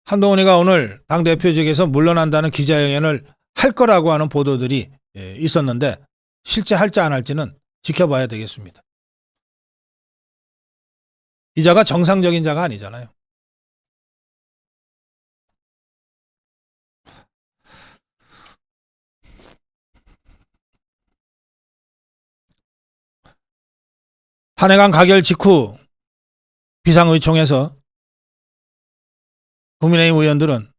한동훈이가 오늘 당대표직에서 물러난다는 기자회견을 할 거라고 하는 보도들이 있었는데 실제 할지 안 할지는 지켜봐야 되겠습니다. 이 자가 정상적인 자가 아니잖아요. 탄핵안 가결 직후 비상의총에서 국민의힘 의원들은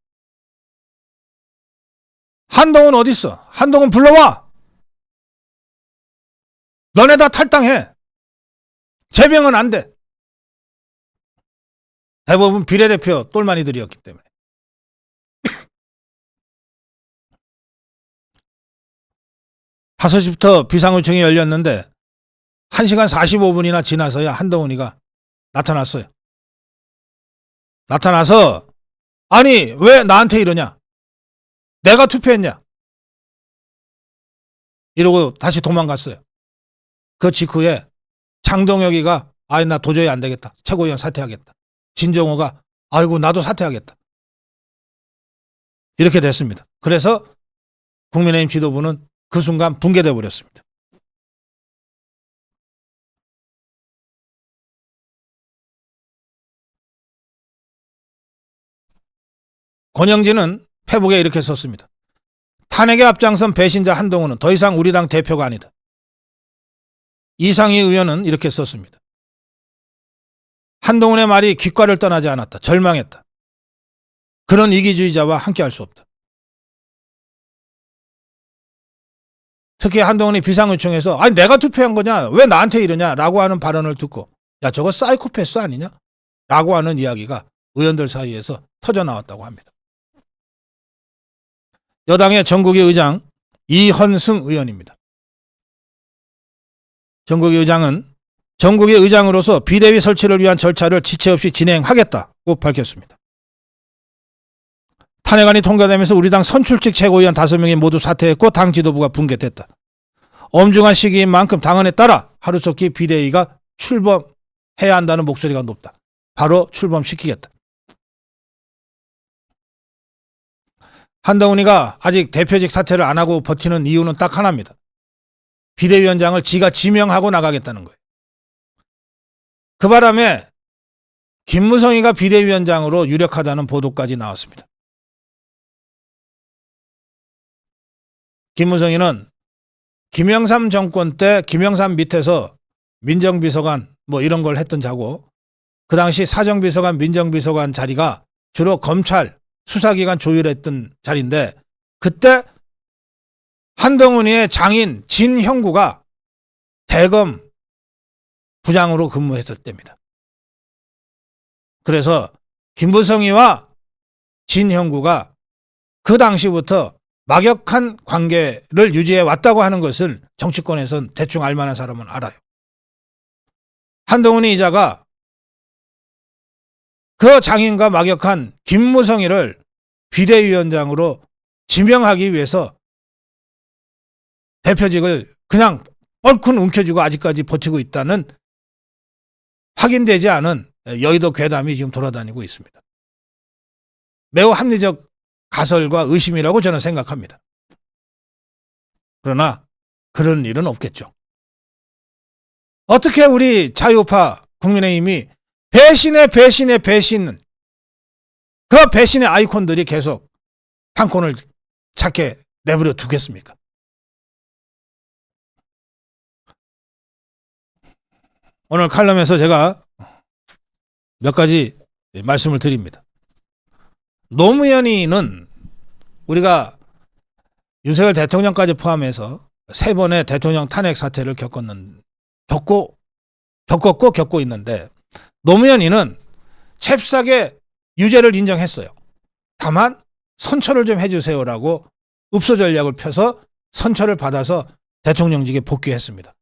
한동훈 어딨어? 한동훈 불러와! 너네 다 탈당해! 제명은 안 돼! 대부분 비례대표 똘마니들이었기 때문에. 5시부터 비상의총이 열렸는데 1시간 45분이나 지나서야 한동훈이가 나타났어요. 나타나서 아니 왜 나한테 이러냐? 내가 투표했냐? 이러고 다시 도망갔어요. 그 직후에 장동혁이가 아이 나 도저히 안 되겠다. 최고위원 사퇴하겠다. 진정호가 아이고 나도 사퇴하겠다. 이렇게 됐습니다. 그래서 국민의힘 지도부는 그 순간 붕괴돼 버렸습니다. 권영진은 페북에 이렇게 썼습니다. 탄핵에 앞장선 배신자 한동훈은 더 이상 우리 당 대표가 아니다. 이상희 의원은 이렇게 썼습니다. 한동훈의 말이 귓가를 떠나지 않았다. 절망했다. 그런 이기주의자와 함께할 수 없다. 특히 한동훈이 비상의총에서 아니 내가 투표한 거냐? 왜 나한테 이러냐? 라고 하는 발언을 듣고 야 저거 사이코패스 아니냐? 라고 하는 이야기가 의원들 사이에서 터져 나왔다고 합니다. 여당의 전국위 의장 이헌승 의원입니다. 전국위 의장은 전국위 의장으로서 비대위 설치를 위한 절차를 지체 없이 진행하겠다고 밝혔습니다. 탄핵안이 통과되면서 우리 당 선출직 최고위원 5명이 모두 사퇴했고 당 지도부가 붕괴됐다. 엄중한 시기인 만큼 당헌에 따라 하루속히 비대위가 출범해야 한다는 목소리가 높다. 바로 출범시키겠다. 한동훈이가 아직 대표직 사퇴를 안 하고 버티는 이유는 딱 하나입니다. 비대위원장을 지가 지명하고 나가겠다는 거예요. 그 바람에 김무성이가 비대위원장으로 유력하다는 보도까지 나왔습니다. 김무성이는 김영삼 정권 때 김영삼 밑에서 민정비서관 뭐 이런 걸 했던 자고 그 당시 사정비서관 민정비서관 자리가 주로 검찰 수사기관 조율했던 자리인데 그때 한동훈이의 장인 진형구가 대검 부장으로 근무했을 때입니다. 그래서 김무성이와 진형구가 그 당시부터 막역한 관계를 유지해 왔다고 하는 것을 정치권에선 대충 알만한 사람은 알아요. 한동훈이 이자가 그 장인과 막역한 김무성이를 비대위원장으로 지명하기 위해서 대표직을 그냥 뻘큰 움켜쥐고 아직까지 버티고 있다는 확인되지 않은 여의도 괴담이 지금 돌아다니고 있습니다. 매우 합리적 가설과 의심이라고 저는 생각합니다. 그러나 그런 일은 없겠죠. 어떻게 우리 자유파 국민의힘이 배신의 배신, 그 배신의 아이콘들이 계속 판콘을 찾게 내버려 두겠습니까? 오늘 칼럼에서 제가 몇 가지 말씀을 드립니다. 노무현이는 우리가 윤석열 대통령까지 포함해서 3번의 대통령 탄핵 사태를 겪고 있는데 노무현이는 잽싸게 유죄를 인정했어요. 다만 선처를 좀 해주세요라고 읍소 전략을 펴서 선처를 받아서 대통령직에 복귀했습니다.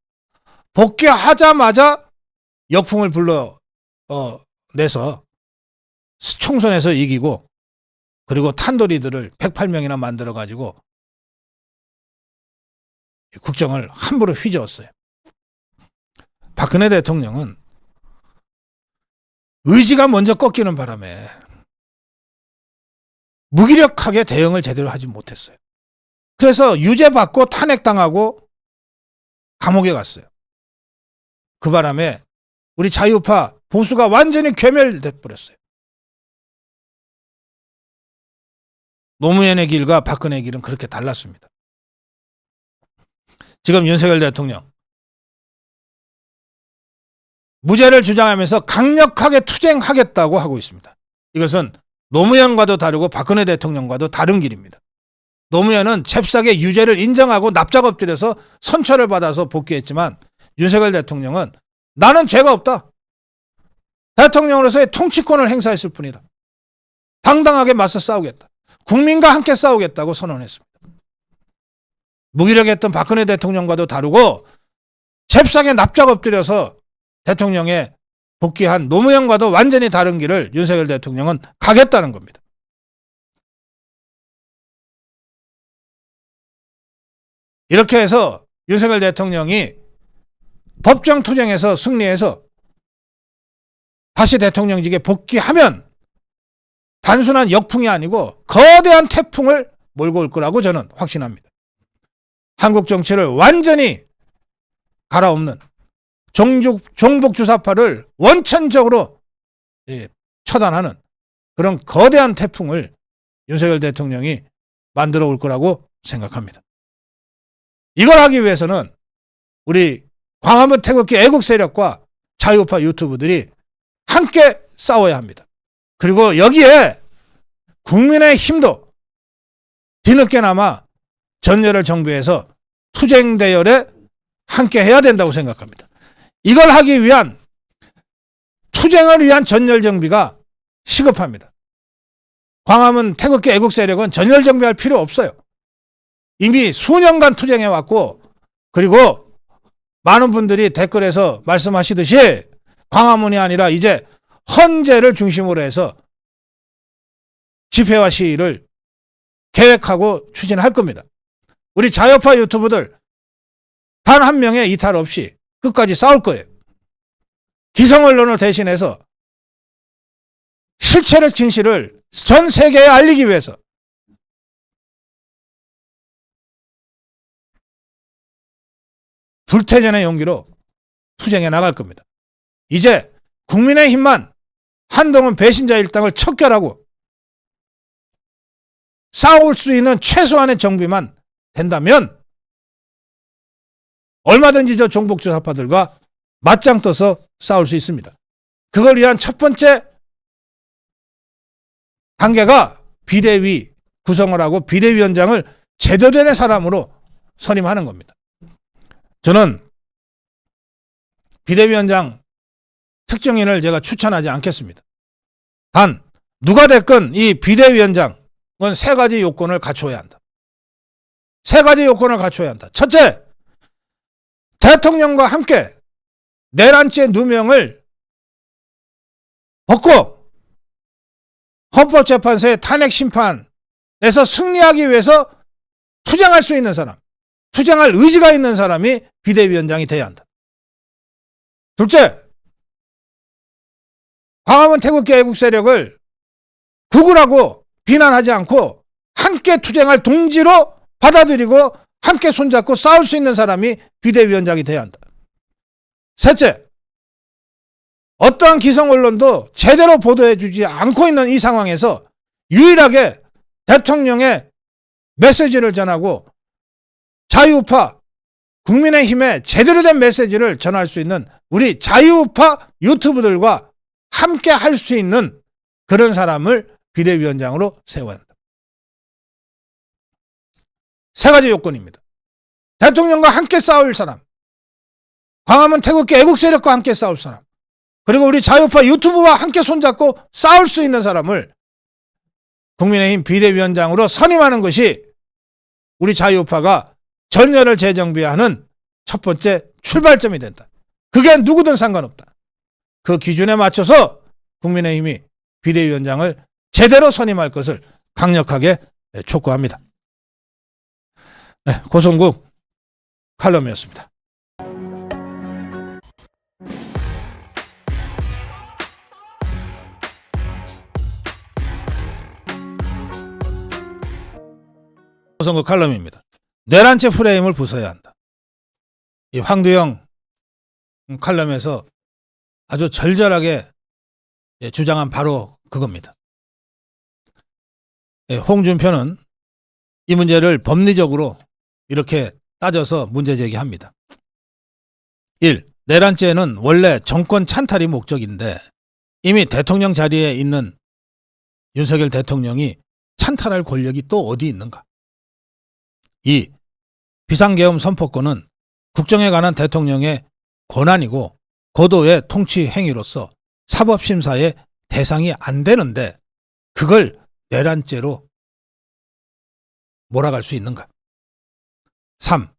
복귀하자마자 역풍을 불러내서 총선에서 이기고 그리고 탄도리들을 108명이나 만들어가지고 국정을 함부로 휘저었어요. 박근혜 대통령은 의지가 먼저 꺾이는 바람에 무기력하게 대응을 제대로 하지 못했어요. 그래서 유죄받고 탄핵당하고 감옥에 갔어요. 그 바람에 우리 자유파 보수가 완전히 괴멸돼 버렸어요. 노무현의 길과 박근혜의 길은 그렇게 달랐습니다. 지금 윤석열 대통령 무죄를 주장하면서 강력하게 투쟁하겠다고 하고 있습니다. 이것은 노무현과도 다르고 박근혜 대통령과도 다른 길입니다. 노무현은 잽싸게 유죄를 인정하고 납작 엎드려서 선처를 받아서 복귀했지만 윤석열 대통령은 나는 죄가 없다. 대통령으로서의 통치권을 행사했을 뿐이다. 당당하게 맞서 싸우겠다. 국민과 함께 싸우겠다고 선언했습니다. 무기력했던 박근혜 대통령과도 다르고 잽싸게 납작 엎드려서 대통령에 복귀한 노무현과도 완전히 다른 길을 윤석열 대통령은 가겠다는 겁니다. 이렇게 해서 윤석열 대통령이 법정 투쟁에서 승리해서 다시 대통령직에 복귀하면 단순한 역풍이 아니고 거대한 태풍을 몰고 올 거라고 저는 확신합니다. 한국 정치를 완전히 갈아엎는 종북주사파를 원천적으로 처단하는 그런 거대한 태풍을 윤석열 대통령이 만들어 올 거라고 생각합니다. 이걸 하기 위해서는 우리 광화문 태극기 애국 세력과 자유파 유튜브들이 함께 싸워야 합니다. 그리고 여기에 국민의힘도 뒤늦게나마 전열을 정비해서 투쟁 대열에 함께 해야 된다고 생각합니다. 이걸 하기 위한 투쟁을 위한 전열 정비가 시급합니다. 광화문 태극기 애국 세력은 전열 정비할 필요 없어요. 이미 수년간 투쟁해왔고, 그리고 많은 분들이 댓글에서 말씀하시듯이 광화문이 아니라 이제 헌재를 중심으로 해서 집회와 시위를 계획하고 추진할 겁니다. 우리 자유파 유튜브들 단 한 명의 이탈 없이 끝까지 싸울 거예요. 기성 언론을 대신해서 실체적 진실을 전 세계에 알리기 위해서 불태전의 용기로 투쟁해 나갈 겁니다. 이제 국민의힘만 한동훈 배신자 일당을 척결하고 싸울 수 있는 최소한의 정비만 된다면 얼마든지 저 종북주사파들과 맞짱 떠서 싸울 수 있습니다. 그걸 위한 첫 번째 단계가 비대위 구성을 하고 비대위원장을 제대로 된 사람으로 선임하는 겁니다. 저는 비대위원장 특정인을 제가 추천하지 않겠습니다. 단 누가 됐건 이 비대위원장은 세 가지 요건을 갖춰야 한다. 세 가지 요건을 갖춰야 한다. 첫째, 대통령과 함께 내란죄 누명을 벗고 헌법재판소의 탄핵 심판에서 승리하기 위해서 투쟁할 수 있는 사람, 투쟁할 의지가 있는 사람이 비대위원장이 돼야 한다. 둘째, 광화문 태극기 애국 세력을 구글하고 비난하지 않고 함께 투쟁할 동지로 받아들이고 함께 손잡고 싸울 수 있는 사람이 비대위원장이 돼야 한다. 셋째, 어떠한 기성 언론도 제대로 보도해주지 않고 있는 이 상황에서 유일하게 대통령의 메시지를 전하고 자유우파 국민의힘의 제대로 된 메시지를 전할 수 있는 우리 자유우파 유튜브들과 함께 할 수 있는 그런 사람을 비대위원장으로 세워야 한다. 세 가지 요건입니다. 대통령과 함께 싸울 사람, 광화문 태극기 애국 세력과 함께 싸울 사람, 그리고 우리 자유파 유튜브와 함께 손잡고 싸울 수 있는 사람을 국민의힘 비대위원장으로 선임하는 것이 우리 자유파가 전열을 재정비하는 첫 번째 출발점이 된다. 그게 누구든 상관없다. 그 기준에 맞춰서 국민의힘이 비대위원장을 제대로 선임할 것을 강력하게 촉구합니다. 네, 고성국 칼럼이었습니다. 조선고 칼럼입니다. 내란죄 프레임을 부숴야 한다. 이 황두영 칼럼에서 아주 절절하게 주장한 바로 그겁니다. 홍준표는 이 문제를 법리적으로 이렇게 따져서 문제 제기합니다. 1. 내란죄는 원래 정권 찬탈이 목적인데 이미 대통령 자리에 있는 윤석열 대통령이 찬탈할 권력이 또 어디 있는가? 2. 비상계엄 선포권은 국정에 관한 대통령의 권한이고 고도의 통치 행위로서 사법심사의 대상이 안 되는데 그걸 내란죄로 몰아갈 수 있는가? 3.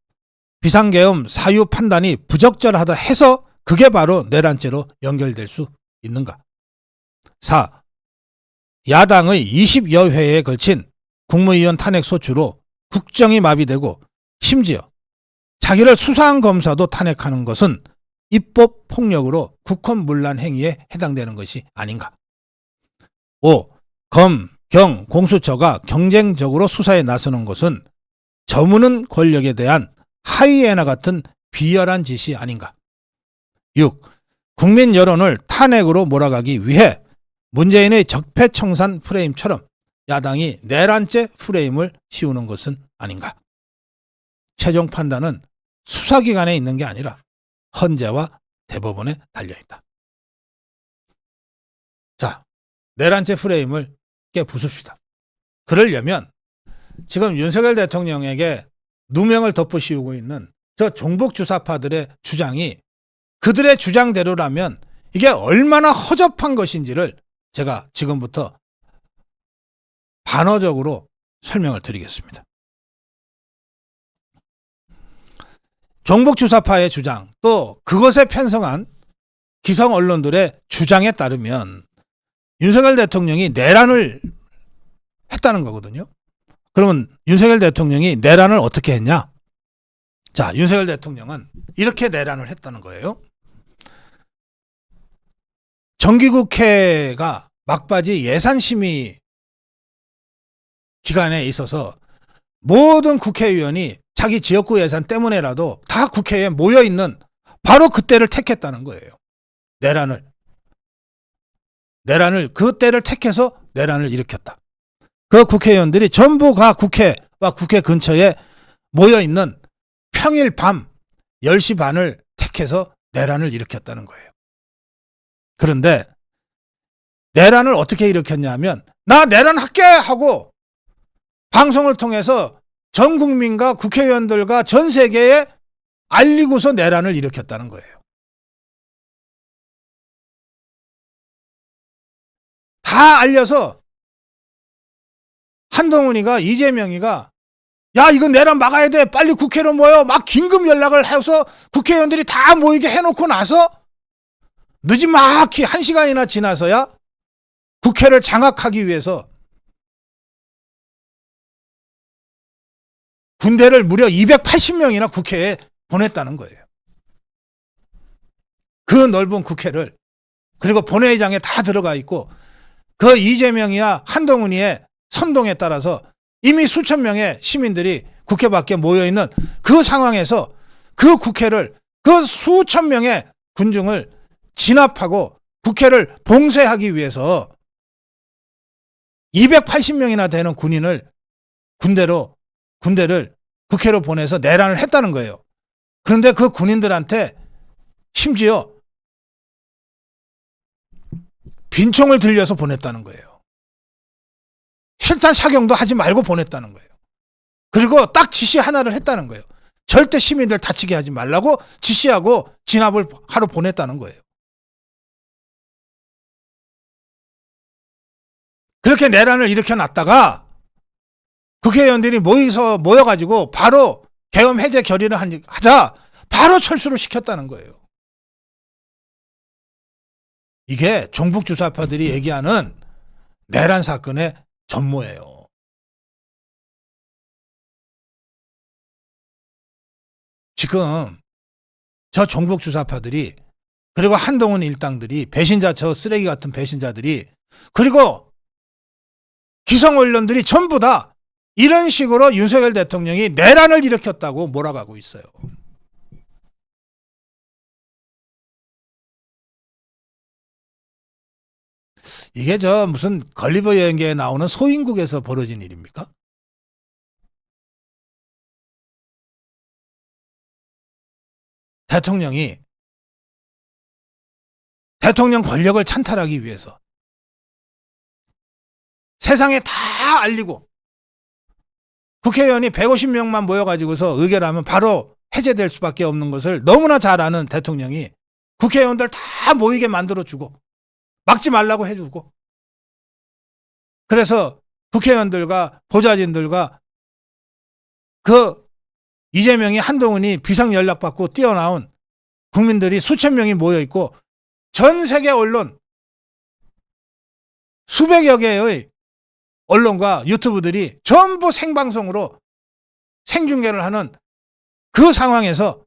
비상계엄 사유 판단이 부적절하다 해서 그게 바로 내란죄로 연결될 수 있는가? 4. 야당의 20여 회에 걸친 국무위원 탄핵 소추로 국정이 마비되고 심지어 자기를 수사한 검사도 탄핵하는 것은 입법 폭력으로 국헌문란 행위에 해당되는 것이 아닌가? 5. 검, 경, 공수처가 경쟁적으로 수사에 나서는 것은 저무는 권력에 대한 하이에나 같은 비열한 짓이 아닌가? 6. 국민 여론을 탄핵으로 몰아가기 위해 문재인의 적폐청산 프레임처럼 야당이 내란죄 프레임을 씌우는 것은 아닌가? 최종 판단은 수사기관에 있는 게 아니라 헌재와 대법원에 달려있다. 자, 내란죄 프레임을 깨부숩시다. 그러려면 지금 윤석열 대통령에게 누명을 덮어씌우고 있는 저 종북주사파들의 주장이 그들의 주장대로라면 이게 얼마나 허접한 것인지를 제가 지금부터 반어적으로 설명을 드리겠습니다. 종북주사파의 주장, 또 그것에 편성한 기성 언론들의 주장에 따르면 윤석열 대통령이 내란을 했다는 거거든요. 그러면 윤석열 대통령이 내란을 어떻게 했냐? 자, 윤석열 대통령은 이렇게 내란을 했다는 거예요. 정기국회가 막바지 예산심의 기간에 있어서 모든 국회의원이 자기 지역구 예산 때문에라도 다 국회에 모여있는 바로 그때를 택했다는 거예요. 내란을 그때를 택해서 내란을 일으켰다. 그 국회의원들이 전부 다 국회와 국회 근처에 모여있는 평일 밤 10시 반을 택해서 내란을 일으켰다는 거예요. 그런데 내란을 어떻게 일으켰냐면 나 내란할게 하고 방송을 통해서 전 국민과 국회의원들과 전 세계에 알리고서 내란을 일으켰다는 거예요. 다 알려서 한동훈이가 이재명이가 야 이거 내란 막아야 돼 빨리 국회로 모여 막 긴급 연락을 해서 국회의원들이 다 모이게 해놓고 나서 늦지막히 1시간이나 지나서야 국회를 장악하기 위해서 군대를 무려 280명이나 국회에 보냈다는 거예요. 그 넓은 국회를 그리고 본회의장에 다 들어가 있고 그 이재명이야 한동훈이의 선동에 따라서 이미 수천 명의 시민들이 국회 밖에 모여있는 그 상황에서 그 국회를 그 수천 명의 군중을 진압하고 국회를 봉쇄하기 위해서 280명이나 되는 군대를 국회로 보내서 내란을 했다는 거예요. 그런데 그 군인들한테 심지어 빈총을 들려서 보냈다는 거예요. 실탄 착용도 하지 말고 보냈다는 거예요. 그리고 딱 지시 하나를 했다는 거예요. 절대 시민들 다치게 하지 말라고 지시하고 진압을 하러 보냈다는 거예요. 그렇게 내란을 일으켜놨다가 국회의원들이 모여가지고 바로 계엄 해제 결의를 하자 바로 철수를 시켰다는 거예요. 이게 종북주사파들이 얘기하는 내란 사건의 전모예요. 지금 저 종북주사파들이 그리고 한동훈 일당들이 배신자 저 쓰레기 같은 배신자들이 그리고 기성 언론들이 전부 다 이런 식으로 윤석열 대통령이 내란을 일으켰다고 몰아가고 있어요. 이게 무슨 걸리버 여행기에 나오는 소인국에서 벌어진 일입니까? 대통령이 대통령 권력을 찬탈하기 위해서 세상에 다 알리고 국회의원이 150명만 모여가지고서 의결하면 바로 해제될 수밖에 없는 것을 너무나 잘 아는 대통령이 국회의원들 다 모이게 만들어주고 막지 말라고 해주고, 그래서 국회의원들과 보좌진들과 그 이재명이 한동훈이 비상 연락받고 뛰어나온 국민들이 수천 명이 모여있고 전 세계 언론 수백여 개의 언론과 유튜브들이 전부 생방송으로 생중계를 하는 그 상황에서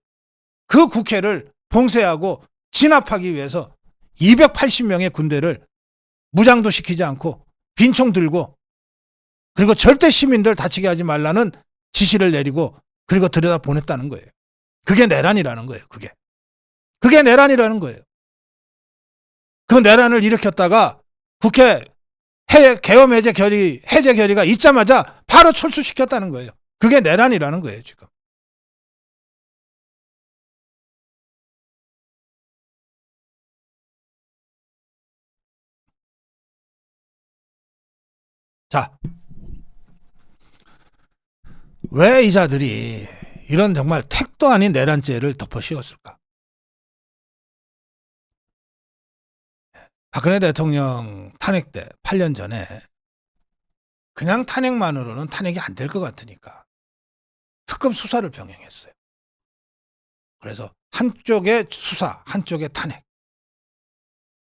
그 국회를 봉쇄하고 진압하기 위해서 280명의 군대를 무장도 시키지 않고 빈총 들고, 그리고 절대 시민들 다치게 하지 말라는 지시를 내리고 그리고 들여다 보냈다는 거예요. 그게 내란이라는 거예요. 그게 내란이라는 거예요. 그 내란을 일으켰다가 국회 계엄 해제 결의가 있자마자 바로 철수시켰다는 거예요. 그게 내란이라는 거예요, 지금. 자, 왜 이 자들이 이런 정말 택도 아닌 내란죄를 덮어 씌웠을까? 박근혜 대통령 탄핵 때 8년 전에 그냥 탄핵만으로는 탄핵이 안 될 것 같으니까 특검 수사를 병행했어요. 그래서 한쪽에 수사, 한쪽에 탄핵.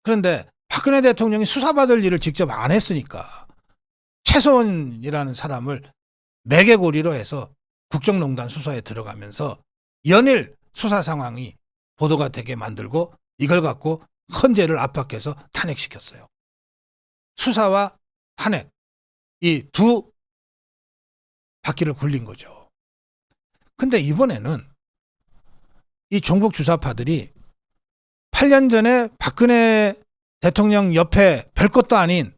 그런데 박근혜 대통령이 수사받을 일을 직접 안 했으니까 최소원이라는 사람을 매개고리로 해서 국정농단 수사에 들어가면서 연일 수사 상황이 보도가 되게 만들고 이걸 갖고 헌재를 압박해서 탄핵시켰어요. 수사와 탄핵, 이 두 바퀴를 굴린 거죠. 근데 이번에는 이 종북 주사파들이 8년 전에 박근혜 대통령 옆에 별것도 아닌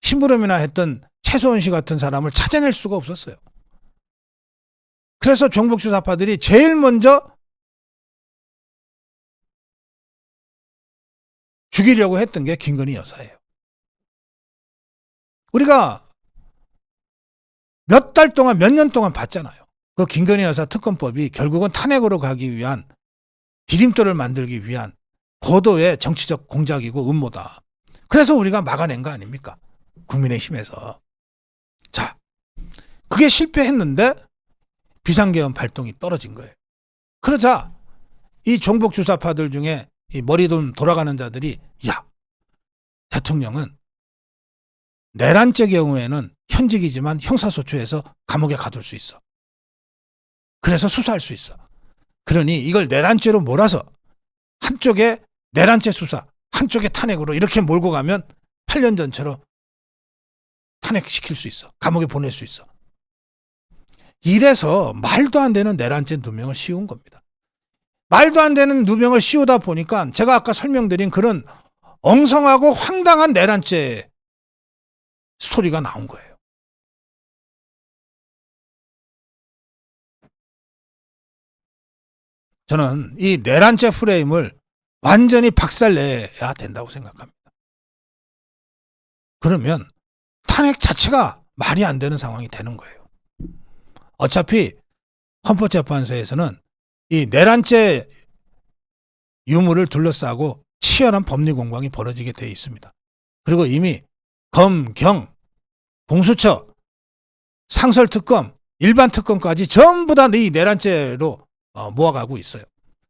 심부름이나 했던 최소원 씨 같은 사람을 찾아낼 수가 없었어요. 그래서 종북 주사파들이 제일 먼저 죽이려고 했던 게 김건희 여사예요. 우리가 몇 달 동안, 몇 년 동안 봤잖아요. 그 김건희 여사 특검법이 결국은 탄핵으로 가기 위한 디딤돌을 만들기 위한 고도의 정치적 공작이고 음모다. 그래서 우리가 막아낸 거 아닙니까? 국민의힘에서. 자, 그게 실패했는데 비상계엄 발동이 떨어진 거예요. 그러자 이 종북 주사파들 중에 이 머리 좀 돌아가는 자들이, 야, 대통령은 내란죄 경우에는 현직이지만 형사소추해서 감옥에 가둘 수 있어. 그래서 수사할 수 있어. 그러니 이걸 내란죄로 몰아서 한쪽에 내란죄 수사, 한쪽에 탄핵으로 이렇게 몰고 가면 8년 전처럼 탄핵시킬 수 있어. 감옥에 보낼 수 있어. 이래서 말도 안 되는 내란죄 누명을 씌운 겁니다. 말도 안 되는 누명을 씌우다 보니까 제가 아까 설명드린 그런 엉성하고 황당한 내란죄 스토리가 나온 거예요. 저는 이 내란죄 프레임을 완전히 박살내야 된다고 생각합니다. 그러면 탄핵 자체가 말이 안 되는 상황이 되는 거예요. 어차피 헌법재판소에서는 이 내란죄 유무를 둘러싸고 치열한 법리 공방이 벌어지게 되어 있습니다. 그리고 이미 검, 경, 공수처, 상설특검, 일반특검까지 전부 다 이 내란죄로 모아가고 있어요.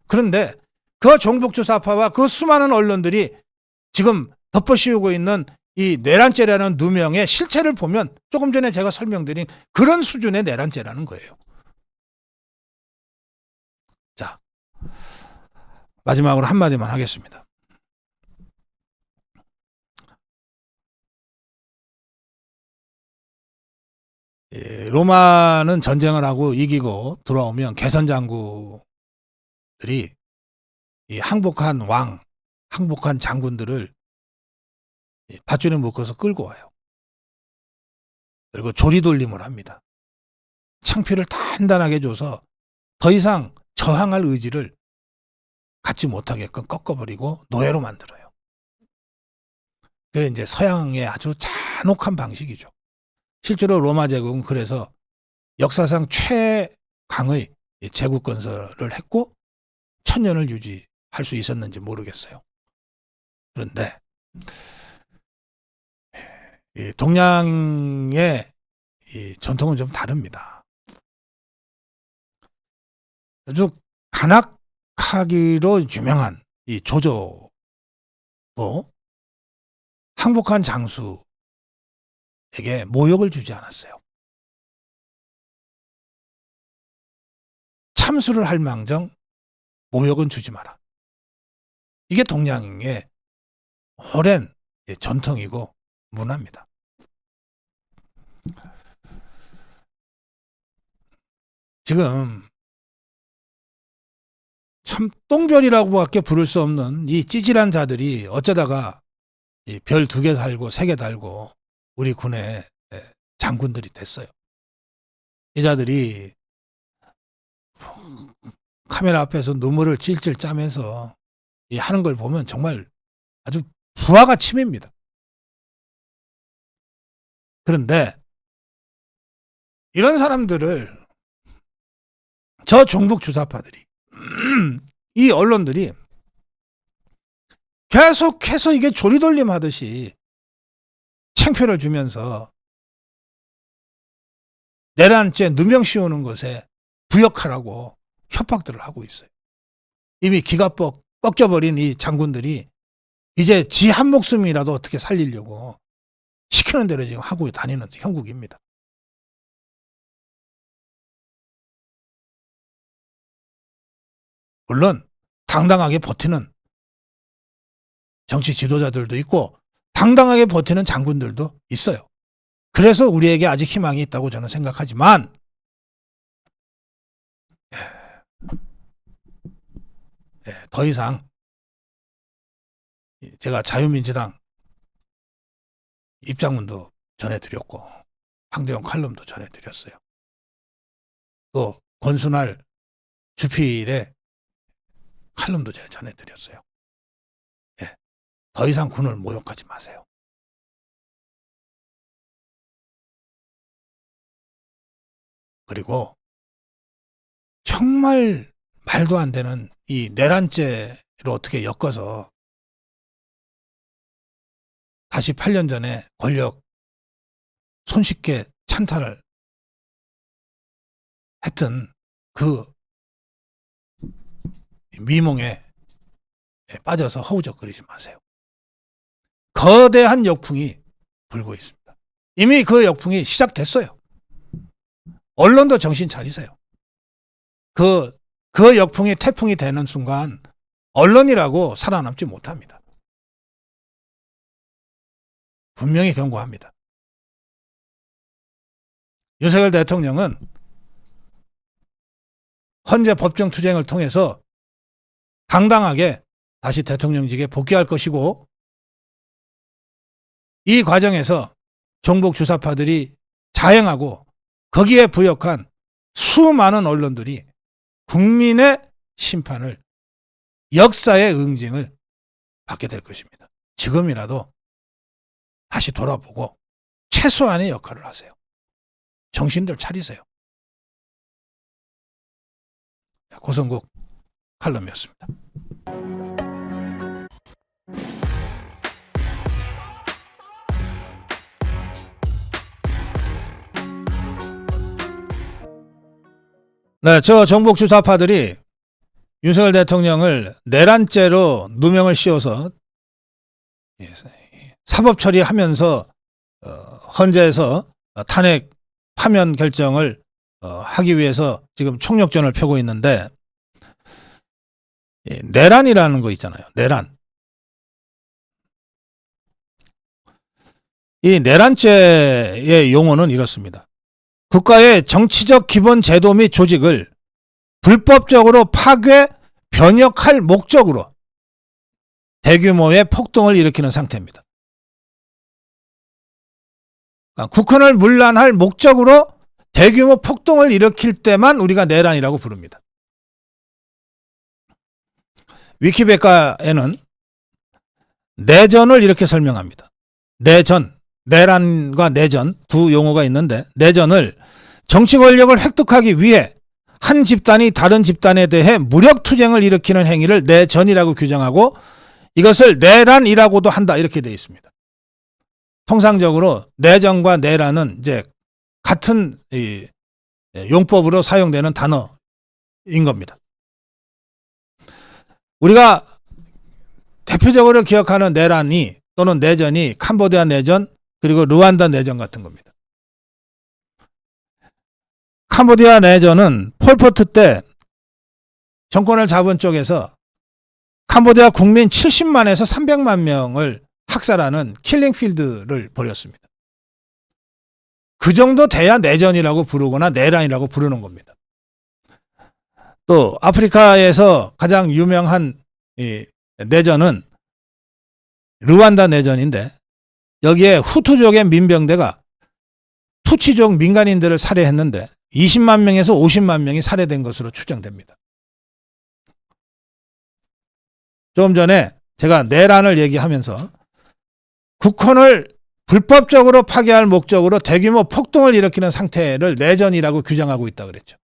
그런데 그 종북주사파와 그 수많은 언론들이 지금 덮어씌우고 있는 이 내란죄라는 누명의 실체를 보면 조금 전에 제가 설명드린 그런 수준의 내란죄라는 거예요. 자, 마지막으로 한마디만 하겠습니다. 로마는 전쟁을 하고 이기고 들어오면 개선 장군들이 이 항복한 왕, 항복한 장군들을 밧줄에 묶어서 끌고 와요. 그리고 조리돌림을 합니다. 창피를 단단하게 줘서 더 이상 저항할 의지를 갖지 못하게끔 꺾어버리고 노예로 만들어요. 그게 이제 서양의 아주 잔혹한 방식이죠. 실제로 로마 제국은 그래서 역사상 최강의 제국 건설을 했고 1000년을 유지할 수 있었는지 모르겠어요. 그런데 이 동양의 이 전통은 좀 다릅니다. 아주 간악하기로 유명한 이 조조도 항복한 장수에게 모욕을 주지 않았어요. 참수를 할 망정 모욕은 주지 마라. 이게 동양의 오랜 전통이고 문화입니다. 지금 참 똥별이라고밖에 부를 수 없는 이 찌질한 자들이 어쩌다가 별 2개 달고 3개 달고 우리 군의 장군들이 됐어요. 이 자들이 카메라 앞에서 눈물을 찔찔 짜면서 하는 걸 보면 정말 아주 부하가 치밀입니다. 그런데 이런 사람들을 저 종북 주사파들이 이 언론들이 계속해서 이게 조리돌림 하듯이 창표를 주면서 내란죄 누명 씌우는 것에 부역하라고 협박들을 하고 있어요. 이미 기가 꺾여버린 이 장군들이 이제 지 한 목숨이라도 어떻게 살리려고 시키는 대로 지금 하고 다니는 형국입니다. 물론 당당하게 버티는 정치 지도자들도 있고 당당하게 버티는 장군들도 있어요. 그래서 우리에게 아직 희망이 있다고 저는 생각하지만 더 이상 제가 자유민주당 입장문도 전해드렸고 황대영 칼럼도 전해드렸어요. 또 권순할 주필의 칼럼도 제가 전해드렸어요. 더 이상 군을 모욕하지 마세요. 그리고 정말 말도 안 되는 이 내란죄로 어떻게 엮어서 다시 8년 전에 권력 손쉽게 찬탈을 했던 그 미몽에 빠져서 허우적거리지 마세요. 거대한 역풍이 불고 있습니다. 이미 그 역풍이 시작됐어요. 언론도 정신 차리세요. 그 역풍이 태풍이 되는 순간 언론이라고 살아남지 못합니다. 분명히 경고합니다. 윤석열 대통령은 헌재 법정 투쟁을 통해서 당당하게 다시 대통령직에 복귀할 것이고 이 과정에서 종북 주사파들이 자행하고 거기에 부역한 수많은 언론들이 국민의 심판을 역사의 응징을 받게 될 것입니다. 지금이라도 다시 돌아보고 최소한의 역할을 하세요. 정신들 차리세요. 고성국 칼럼이었습니다. 네, 저 정북 주사파들이 윤석열 대통령을 내란죄로 누명을 씌워서 사법 처리하면서 헌재에서 탄핵 파면 결정을 하기 위해서 지금 총력전을 펴고 있는데 내란이라는 거 있잖아요. 내란. 이 내란죄의 용어는 이렇습니다. 국가의 정치적 기본 제도 및 조직을 불법적으로 파괴, 변혁할 목적으로 대규모의 폭동을 일으키는 상태입니다. 그러니까 국헌을 문란할 목적으로 대규모 폭동을 일으킬 때만 우리가 내란이라고 부릅니다. 위키백과에는 내전을 이렇게 설명합니다. 내전, 내란과 내전 두 용어가 있는데, 내전을 정치 권력을 획득하기 위해 한 집단이 다른 집단에 대해 무력 투쟁을 일으키는 행위를 내전이라고 규정하고 이것을 내란이라고도 한다, 이렇게 되어 있습니다. 통상적으로 내전과 내란은 이제 같은 용법으로 사용되는 단어인 겁니다. 우리가 대표적으로 기억하는 내란이 또는 내전이 캄보디아 내전 그리고 루안다 내전 같은 겁니다. 캄보디아 내전은 폴포트 때 정권을 잡은 쪽에서 캄보디아 국민 70만에서 300만 명을 학살하는 킬링필드를 벌였습니다. 그 정도 돼야 내전이라고 부르거나 내란이라고 부르는 겁니다. 또 아프리카에서 가장 유명한 내전은 루안다 내전인데, 여기에 후투족의 민병대가 투치족 민간인들을 살해했는데 20만 명에서 50만 명이 살해된 것으로 추정됩니다. 조금 전에 제가 내란을 얘기하면서 국헌을 불법적으로 파괴할 목적으로 대규모 폭동을 일으키는 상태를 내전이라고 규정하고 있다 그랬죠.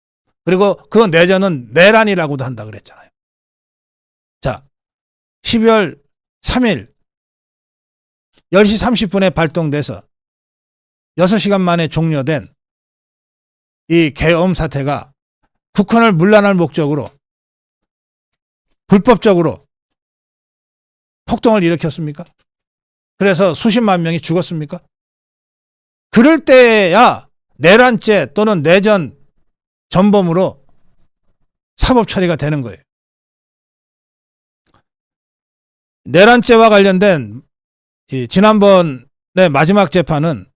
그리고 그 내전은 내란이라고도 한다 그랬잖아요. 자, 12월 3일 10시 30분에 발동돼서 6시간 만에 종료된 이 계엄 사태가 국헌을 문란할 목적으로 불법적으로 폭동을 일으켰습니까? 그래서 수십만 명이 죽었습니까? 그럴 때야 내란죄 또는 내전 전범으로 사법 처리가 되는 거예요. 내란죄와 관련된 지난번의 마지막 재판은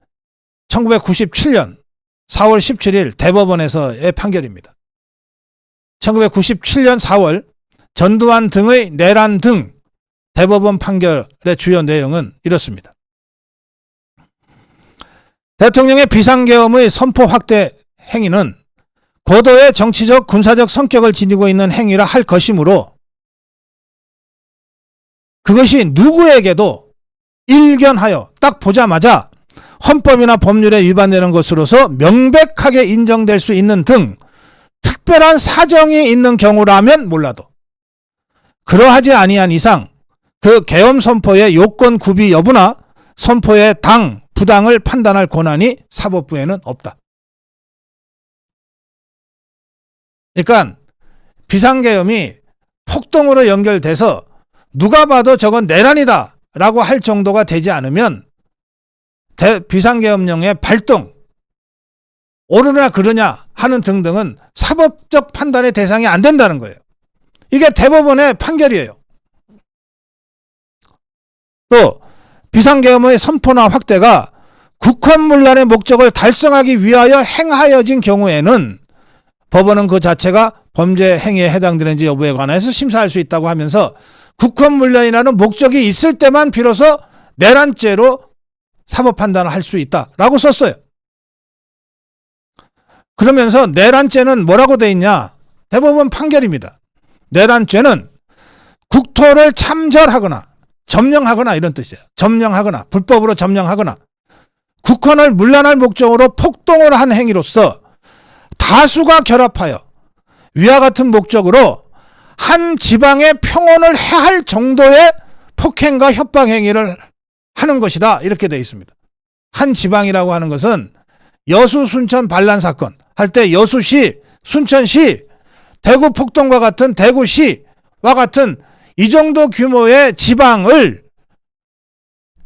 1997년 4월 17일 대법원에서의 판결입니다. 1997년 4월 전두환 등의 내란 등 대법원 판결의 주요 내용은 이렇습니다. 대통령의 비상계엄의 선포 확대 행위는 고도의 정치적 군사적 성격을 지니고 있는 행위라 할 것이므로 그것이 누구에게도 일견하여 딱 보자마자 헌법이나 법률에 위반되는 것으로서 명백하게 인정될 수 있는 등 특별한 사정이 있는 경우라면 몰라도 그러하지 아니한 이상 그 계엄 선포의 요건 구비 여부나 선포의 당, 부당을 판단할 권한이 사법부에는 없다. 그러니까 비상계엄이 폭동으로 연결돼서 누가 봐도 저건 내란이다 라고 할 정도가 되지 않으면 비상계엄령의 발동, 옳으냐 그르냐 하는 등등은 사법적 판단의 대상이 안 된다는 거예요. 이게 대법원의 판결이에요. 또 비상계엄의 선포나 확대가 국헌문란의 목적을 달성하기 위하여 행하여진 경우에는 법원은 그 자체가 범죄 행위에 해당되는지 여부에 관해서 심사할 수 있다고 하면서 국헌문란이라는 목적이 있을 때만 비로소 내란죄로 사법 판단을 할 수 있다라고 썼어요. 그러면서 내란죄는 뭐라고 돼 있냐? 대법원 판결입니다. 내란죄는 국토를 참절하거나 점령하거나 이런 뜻이에요. 점령하거나 불법으로 점령하거나 국헌을 문란할 목적으로 폭동을 한 행위로서 다수가 결합하여 위와 같은 목적으로 한 지방의 평온을 해할 정도의 폭행과 협박 행위를 하는 것이다. 이렇게 되어 있습니다. 한 지방이라고 하는 것은 여수 순천 반란 사건 할 때 여수시, 순천시, 대구 폭동과 같은 대구시와 같은 이 정도 규모의 지방을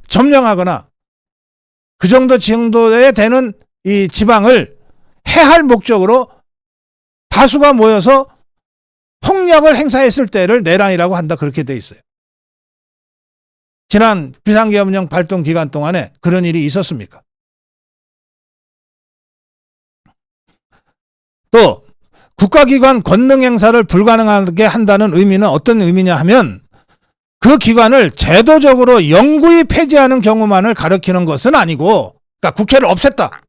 점령하거나 그 정도에 되는 이 지방을 해할 목적으로 다수가 모여서 폭력을 행사했을 때를 내란이라고 한다. 그렇게 돼 있어요. 지난 비상계엄령 발동 기간 동안에 그런 일이 있었습니까? 또 국가기관 권능 행사를 불가능하게 한다는 의미는 어떤 의미냐 하면 그 기관을 제도적으로 영구히 폐지하는 경우만을 가리키는 것은 아니고, 그러니까 국회를 없앴다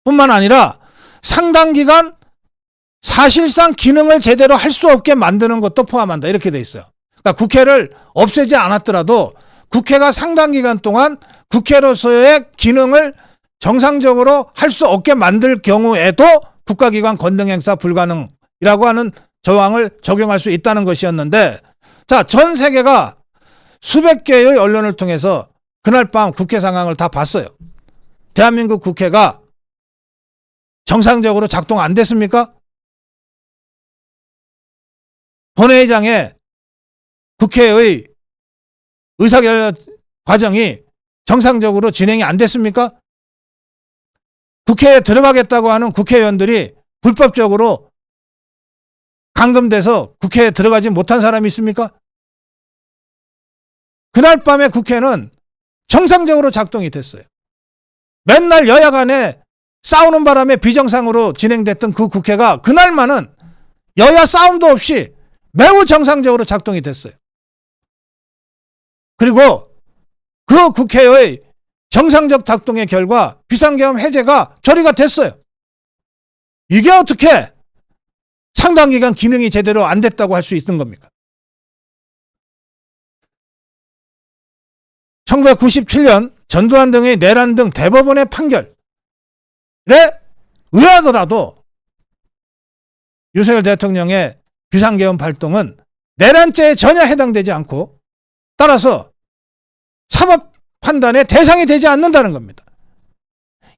뿐만 아니라 상당 기간 사실상 기능을 제대로 할 수 없게 만드는 것도 포함한다, 이렇게 돼 있어요. 그러니까 국회를 없애지 않았더라도 국회가 상당 기간 동안 국회로서의 기능을 정상적으로 할 수 없게 만들 경우에도 국가기관 권능행사 불가능이라고 하는 조항을 적용할 수 있다는 것이었는데, 자, 전 세계가 수백 개의 언론을 통해서 그날 밤 국회 상황을 다 봤어요. 대한민국 국회가 정상적으로 작동 안 됐습니까? 본회의장에 국회의 의사결정 과정이 정상적으로 진행이 안 됐습니까? 국회에 들어가겠다고 하는 국회의원들이 불법적으로 감금돼서 국회에 들어가지 못한 사람이 있습니까? 그날 밤에 국회는 정상적으로 작동이 됐어요. 맨날 여야 간에 싸우는 바람에 비정상으로 진행됐던 그 국회가 그날만은 여야 싸움도 없이 매우 정상적으로 작동이 됐어요. 그리고 그 국회의 정상적 작동의 결과 비상계엄 해제가 처리가 됐어요. 이게 어떻게 상당 기간 기능이 제대로 안 됐다고 할 수 있는 겁니까? 1997년 전두환 등의 내란 등 대법원의 판결에 의하더라도 윤석열 대통령의 비상계엄 발동은 내란죄에 전혀 해당되지 않고, 따라서 사법 판단의 대상이 되지 않는다는 겁니다.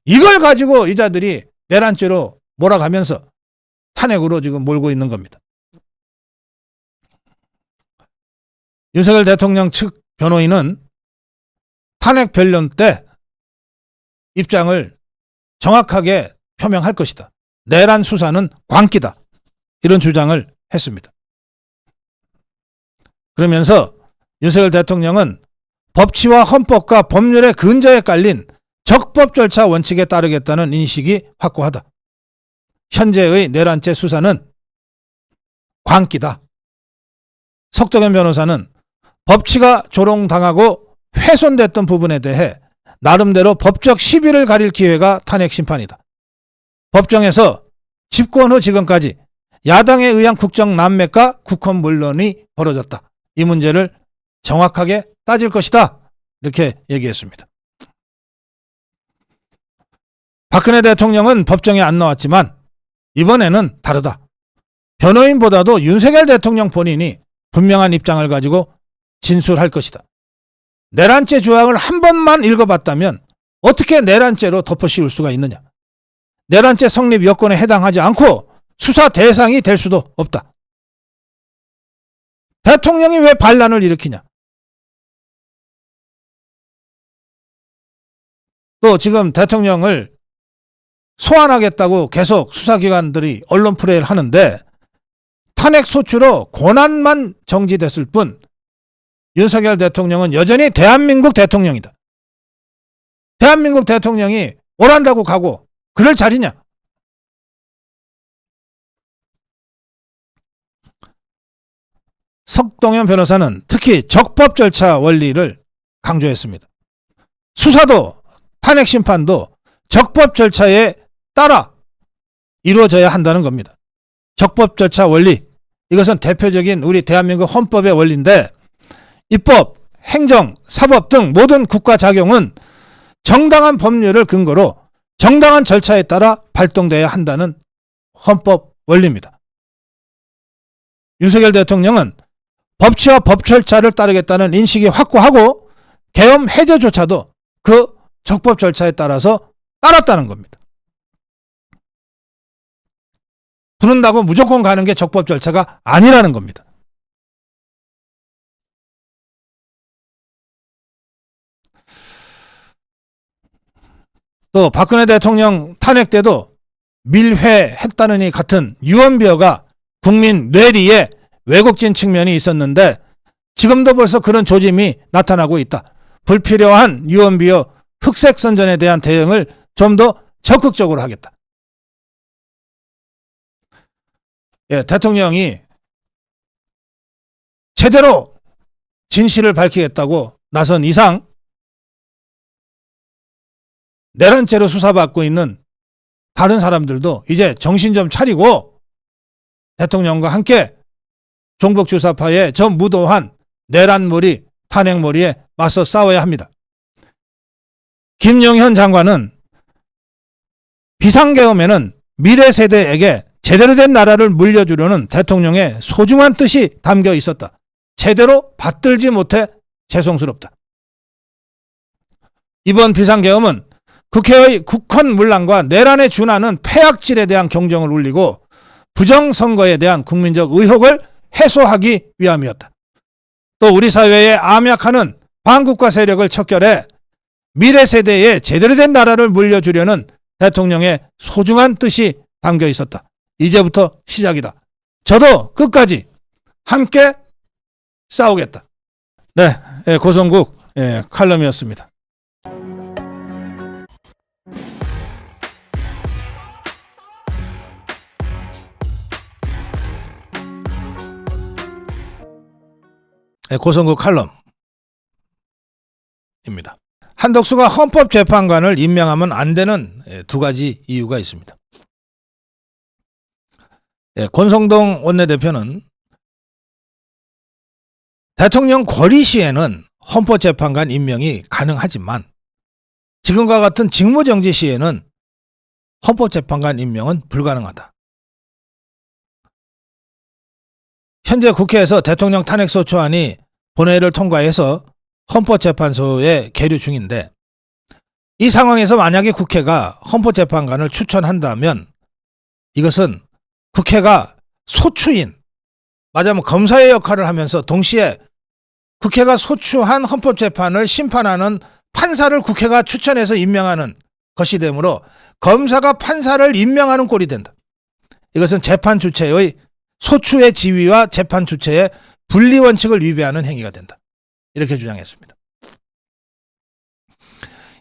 이걸 가지고 이자들이 내란죄로 몰아가면서 탄핵으로 지금 몰고 있는 겁니다. 윤석열 대통령 측 변호인은 탄핵 변론 때 입장을 정확하게 표명할 것이다. 내란 수사는 광기다, 이런 주장을 했습니다. 그러면서 윤석열 대통령은 법치와 헌법과 법률의 근저에 깔린 적법 절차 원칙에 따르겠다는 인식이 확고하다. 현재의 내란죄 수사는 광기다. 석덕현 변호사는 법치가 조롱당하고 훼손됐던 부분에 대해 나름대로 법적 시비를 가릴 기회가 탄핵 심판이다. 법정에서 집권 후 지금까지 야당에 의한 국정 난맥과 국헌 문란이 벌어졌다. 이 문제를 정확하게 따질 것이다, 이렇게 얘기했습니다. 박근혜 대통령은 법정에 안 나왔지만 이번에는 다르다. 변호인보다도 윤석열 대통령 본인이 분명한 입장을 가지고 진술할 것이다. 내란죄 조항을 한 번만 읽어봤다면 어떻게 내란죄로 덮어씌울 수가 있느냐. 내란죄 성립 여건에 해당하지 않고 수사 대상이 될 수도 없다. 대통령이 왜 반란을 일으키냐. 또 지금 대통령을 소환하겠다고 계속 수사기관들이 언론 플레이를 하는데, 탄핵 소추로 권한만 정지됐을 뿐 윤석열 대통령은 여전히 대한민국 대통령이다. 대한민국 대통령이 오란다고 가고 그럴 자리냐. 석동현 변호사는 특히 적법 절차 원리를 강조했습니다. 수사도 탄핵 심판도 적법 절차에 따라 이루어져야 한다는 겁니다. 적법 절차 원리, 이것은 대표적인 우리 대한민국 헌법의 원리인데, 입법, 행정, 사법 등 모든 국가 작용은 정당한 법률을 근거로 정당한 절차에 따라 발동돼야 한다는 헌법 원리입니다. 윤석열 대통령은 법치와 법 절차를 따르겠다는 인식이 확고하고 계엄 해제조차도 그 적법 절차에 따라서 따랐다는 겁니다. 부른다고 무조건 가는 게 적법 절차가 아니라는 겁니다. 또 박근혜 대통령 탄핵 때도 밀회했다느니 같은 유언비어가 국민 뇌리에 왜곡된 측면이 있었는데, 지금도 벌써 그런 조짐이 나타나고 있다. 불필요한 유언비어 흑색 선전에 대한 대응을 좀 더 적극적으로 하겠다. 대통령이 제대로 진실을 밝히겠다고 나선 이상 내란죄로 수사받고 있는 다른 사람들도 이제 정신 좀 차리고 대통령과 함께 종북주사파의 저 무도한 내란몰이, 탄핵몰이에 맞서 싸워야 합니다. 김용현 장관은 비상계엄에는 미래 세대에게 제대로 된 나라를 물려주려는 대통령의 소중한 뜻이 담겨 있었다. 제대로 받들지 못해 죄송스럽다. 이번 비상계엄은 국회의 국헌문란과 내란에 준하는 폐악질에 대한 경종을 울리고 부정선거에 대한 국민적 의혹을 해소하기 위함이었다. 또 우리 사회에 암약하는 반국가 세력을 척결해 미래 세대에 제대로 된 나라를 물려주려는 대통령의 소중한 뜻이 담겨 있었다. 이제부터 시작이다. 저도 끝까지 함께 싸우겠다. 네, 고성국 칼럼이었습니다. 고성국 칼럼입니다. 한덕수가 헌법재판관을 임명하면 안 되는 두 가지 이유가 있습니다. 권성동 원내대표는 대통령 권리 시에는 헌법재판관 임명이 가능하지만 지금과 같은 직무정지 시에는 헌법재판관 임명은 불가능하다. 현재 국회에서 대통령 탄핵소추안이 본회의를 통과해서 헌법재판소에 계류 중인데 이 상황에서 만약에 국회가 헌법재판관을 추천한다면 이것은 국회가 소추인, 말하자면 검사의 역할을 하면서 동시에 국회가 소추한 헌법재판을 심판하는 판사를 국회가 추천해서 임명하는 것이 되므로 검사가 판사를 임명하는 꼴이 된다. 이것은 재판 주체의 소추의 지위와 재판 주체의 분리 원칙을 위배하는 행위가 된다. 이렇게 주장했습니다.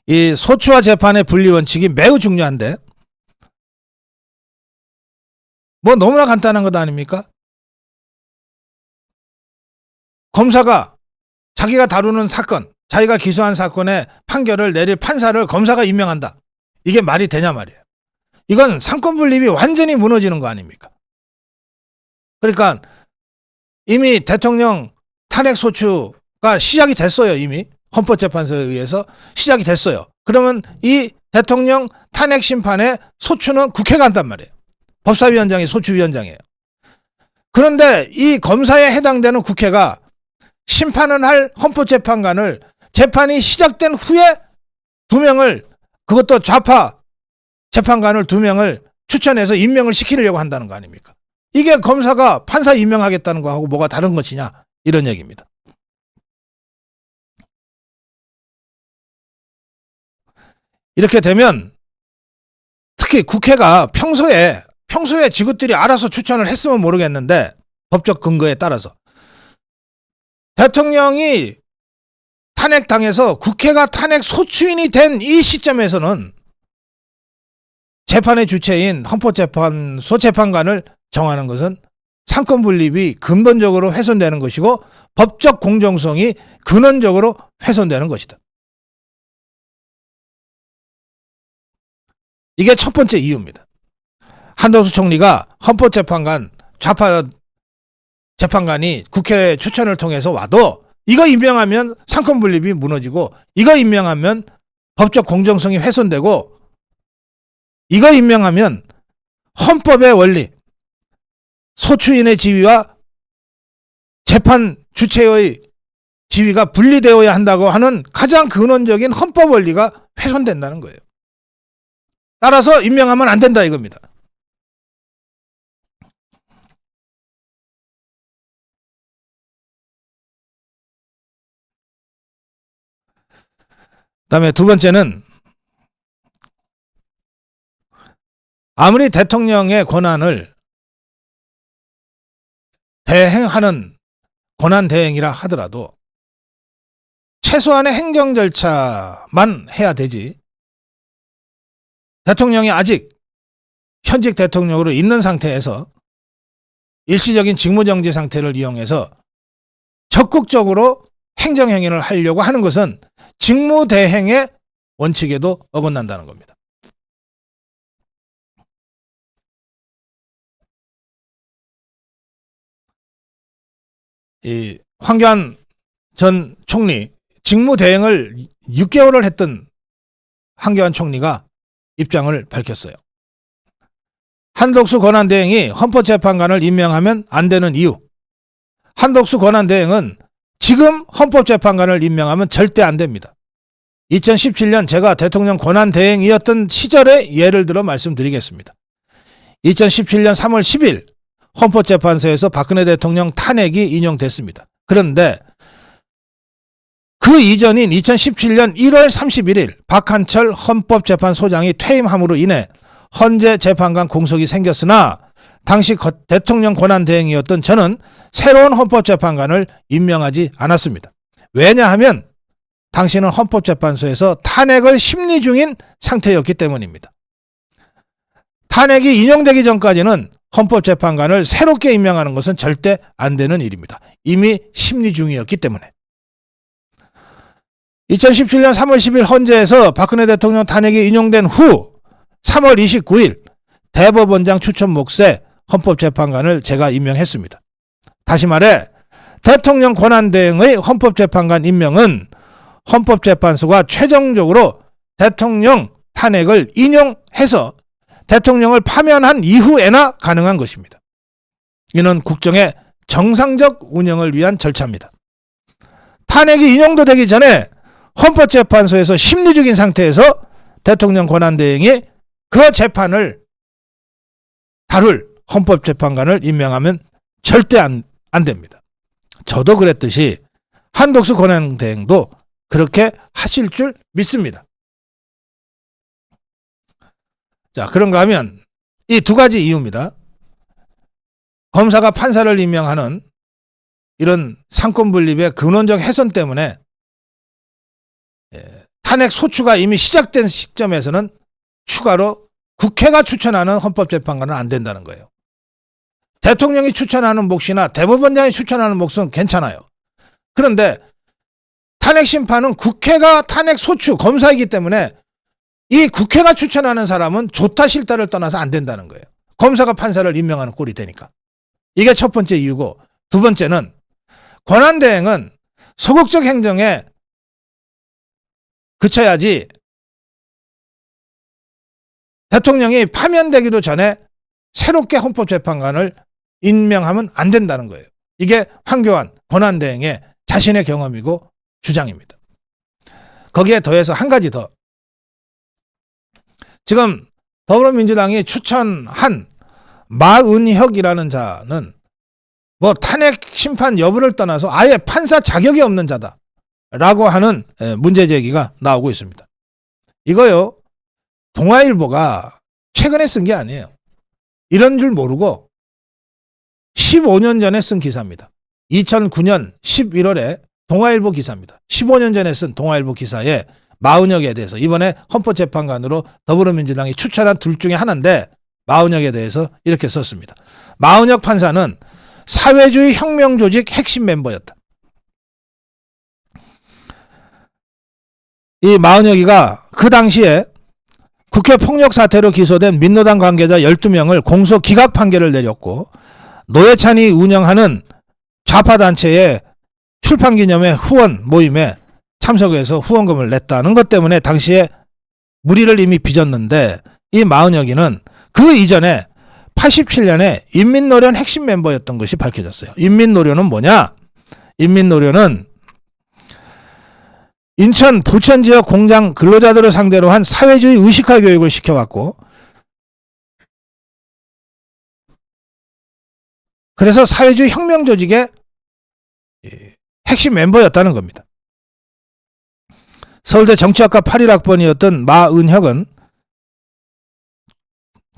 이 소추와 재판의 분리 원칙이 매우 중요한데 뭐 너무나 간단한 것 아닙니까? 검사가 자기가 다루는 사건, 자기가 기소한 사건의 판결을 내릴 판사를 검사가 임명한다. 이게 말이 되냐 말이에요. 이건 상권 분립이 완전히 무너지는 거 아닙니까? 그러니까 이미 대통령 탄핵 소추가 시작이 됐어요. 이미 헌법재판소에 의해서 시작이 됐어요. 그러면 이 대통령 탄핵 심판의 소추는 국회가 한단 말이에요. 법사위원장이 소추위원장이에요. 그런데 이 검사에 해당되는 국회가 심판을 할 헌법재판관을 재판이 시작된 후에 2명을, 그것도 좌파 재판관을 2명을 추천해서 임명을 시키려고 한다는 거 아닙니까? 이게 검사가 판사 임명하겠다는 거하고 뭐가 다른 것이냐, 이런 얘기입니다. 이렇게 되면 특히 국회가 평소에 지그들이 알아서 추천을 했으면 모르겠는데 법적 근거에 따라서 대통령이 탄핵당해서 국회가 탄핵 소추인이 된 이 시점에서는 재판의 주체인 헌법재판소 재판관을 정하는 것은 상권 분립이 근본적으로 훼손되는 것이고 법적 공정성이 근원적으로 훼손되는 것이다. 이게 첫 번째 이유입니다. 한덕수 총리가 헌법재판관, 좌파 재판관이 국회 추천을 통해서 와도 이거 임명하면 상권 분립이 무너지고 이거 임명하면 법적 공정성이 훼손되고 이거 임명하면 헌법의 원리, 소추인의 지위와 재판 주체의 지위가 분리되어야 한다고 하는 가장 근원적인 헌법 원리가 훼손된다는 거예요. 따라서 임명하면 안 된다 이겁니다. 그다음에 두 번째는 아무리 대통령의 권한을 대행하는 권한 대행이라 하더라도 최소한의 행정 절차만 해야 되지, 대통령이 아직 현직 대통령으로 있는 상태에서 일시적인 직무정지 상태를 이용해서 적극적으로 행정행위를 하려고 하는 것은 직무대행의 원칙에도 어긋난다는 겁니다. 이 황교안 전 총리 직무대행을 6개월을 했던 황교안 총리가 입장을 밝혔어요. 한덕수 권한대행이 헌법재판관을 임명하면 안 되는 이유. 한덕수 권한대행은 지금 헌법재판관을 임명하면 절대 안 됩니다. 2017년 제가 대통령 권한대행이었던 시절의 예를 들어 말씀드리겠습니다. 2017년 3월 10일 헌법재판소에서 박근혜 대통령 탄핵이 인용됐습니다. 그런데 그 이전인 2017년 1월 31일 박한철 헌법재판소장이 퇴임함으로 인해 헌재 재판관 공석이 생겼으나 당시 대통령 권한대행이었던 저는 새로운 헌법재판관을 임명하지 않았습니다. 왜냐하면 당시는 헌법재판소에서 탄핵을 심리 중인 상태였기 때문입니다. 탄핵이 인용되기 전까지는 헌법재판관을 새롭게 임명하는 것은 절대 안 되는 일입니다. 이미 심리 중이었기 때문에. 2017년 3월 10일 헌재에서 박근혜 대통령 탄핵이 인용된 후 3월 29일 대법원장 추천 몫의 헌법재판관을 제가 임명했습니다. 다시 말해 대통령 권한대행의 헌법재판관 임명은 헌법재판소가 최종적으로 대통령 탄핵을 인용해서 대통령을 파면한 이후에나 가능한 것입니다. 이는 국정의 정상적 운영을 위한 절차입니다. 탄핵이 인용도 되기 전에 헌법재판소에서 심리적인 상태에서 대통령 권한대행이 그 재판을 다룰 헌법재판관을 임명하면 절대 안 됩니다. 저도 그랬듯이 한덕수 권한대행도 그렇게 하실 줄 믿습니다. 자, 그런가 하면 이 두 가지 이유입니다. 검사가 판사를 임명하는 이런 상권분립의 근원적 훼손 때문에 탄핵 소추가 이미 시작된 시점에서는 추가로 국회가 추천하는 헌법재판관은 안 된다는 거예요. 대통령이 추천하는 몫이나 대법원장이 추천하는 몫은 괜찮아요. 그런데 탄핵 심판은 국회가 탄핵 소추 검사이기 때문에 이 국회가 추천하는 사람은 좋다 싫다를 떠나서 안 된다는 거예요. 검사가 판사를 임명하는 꼴이 되니까. 이게 첫 번째 이유고, 두 번째는 권한대행은 소극적 행정에 그쳐야지 대통령이 파면되기도 전에 새롭게 헌법재판관을 임명하면 안 된다는 거예요. 이게 황교안 권한대행의 자신의 경험이고 주장입니다. 거기에 더해서 한 가지 더. 지금 더불어민주당이 추천한 마은혁이라는 자는 뭐 탄핵 심판 여부를 떠나서 아예 판사 자격이 없는 자다라고 하는 문제 제기가 나오고 있습니다. 이거요, 동아일보가 최근에 쓴 게 아니에요. 이런 줄 모르고 15년 전에 쓴 기사입니다. 2009년 11월에 동아일보 기사입니다. 15년 전에 쓴 동아일보 기사에 마은혁에 대해서, 이번에 헌법재판관으로 더불어민주당이 추천한 둘 중에 하나인데 마은혁에 대해서 이렇게 썼습니다. 마은혁 판사는 사회주의 혁명조직 핵심 멤버였다. 이 마은혁이가 그 당시에 국회 폭력 사태로 기소된 민노당 관계자 12명을 공소 기각 판결을 내렸고, 노회찬이 운영하는 좌파단체의 출판기념회 후원 모임에 참석해서 후원금을 냈다는 것 때문에 당시에 물의를 이미 빚었는데, 이 마은혁이는 그 이전에 87년에 인민노련 핵심 멤버였던 것이 밝혀졌어요. 인민노련은 뭐냐? 인민노련은 인천 부천 지역 공장 근로자들을 상대로 한 사회주의 의식화 교육을 시켜왔고, 그래서 사회주의 혁명 조직의 핵심 멤버였다는 겁니다. 서울대 정치학과 81학번이었던 마은혁은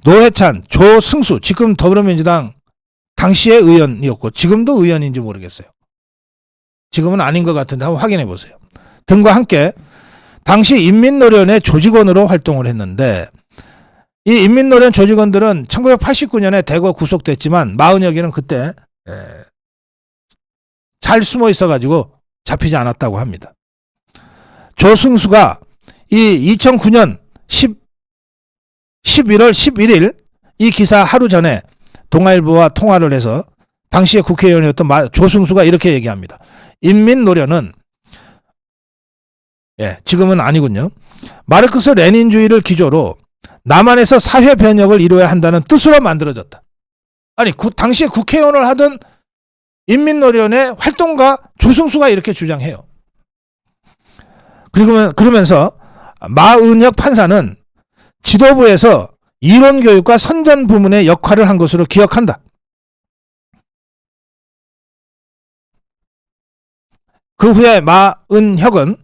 노회찬, 조승수, 지금 더불어민주당 당시의 의원이었고 지금도 의원인지 모르겠어요. 지금은 아닌 것 같은데 한번 확인해 보세요. 등과 함께 당시 인민노련의 조직원으로 활동을 했는데, 이 인민노련 조직원들은 1989년에 대거 구속됐지만 마은혁이는 그때 잘 숨어 있어가지고 잡히지 않았다고 합니다. 조승수가 이 2009년 11월 11일 이 기사 하루 전에 동아일보와 통화를 해서 당시에 국회의원이었던 조승수가 이렇게 얘기합니다. 인민노련은 지금은 아니군요. 마르크스 레닌주의를 기조로 남한에서 사회 변혁을 이루어야 한다는 뜻으로 만들어졌다. 아니 당시에 국회의원을 하던 인민노련의 활동가 조승수가 이렇게 주장해요. 그러면서 마은혁 판사는 지도부에서 이론교육과 선전 부문의 역할을 한 것으로 기억한다. 그 후에 마은혁은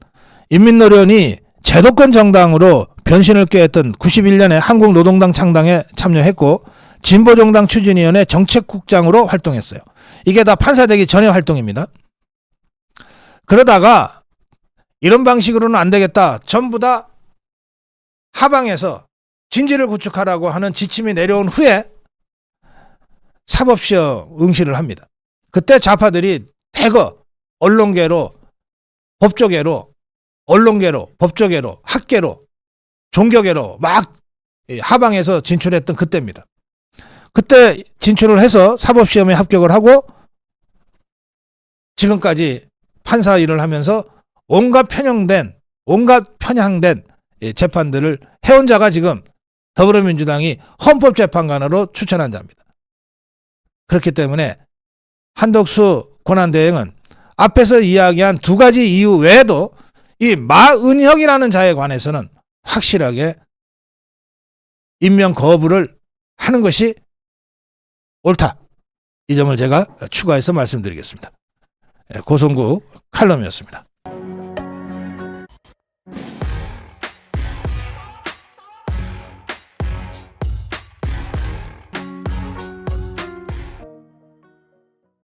인민노련이 제도권 정당으로 변신을 꾀했던 91년에 한국노동당 창당에 참여했고 진보정당 추진위원회 정책국장으로 활동했어요. 이게 다 판사되기 전의 활동입니다. 그러다가 이런 방식으로는 안 되겠다. 전부 다 하방에서 진지를 구축하라고 하는 지침이 내려온 후에 사법시험 응시를 합니다. 그때 좌파들이 대거 언론계로, 법조계로, 언론계로, 법조계로, 학계로, 종교계로 막 하방에서 진출했던 그때입니다. 그때 진출을 해서 사법시험에 합격을 하고 지금까지 판사 일을 하면서 온갖 편향된 재판들을 해온 자가 지금 더불어민주당이 헌법재판관으로 추천한 자입니다. 그렇기 때문에 한덕수 권한대행은 앞에서 이야기한 두 가지 이유 외에도 이 마은혁이라는 자에 관해서는 확실하게 임명 거부를 하는 것이 옳다. 이 점을 제가 추가해서 말씀드리겠습니다. 고성구 칼럼이었습니다.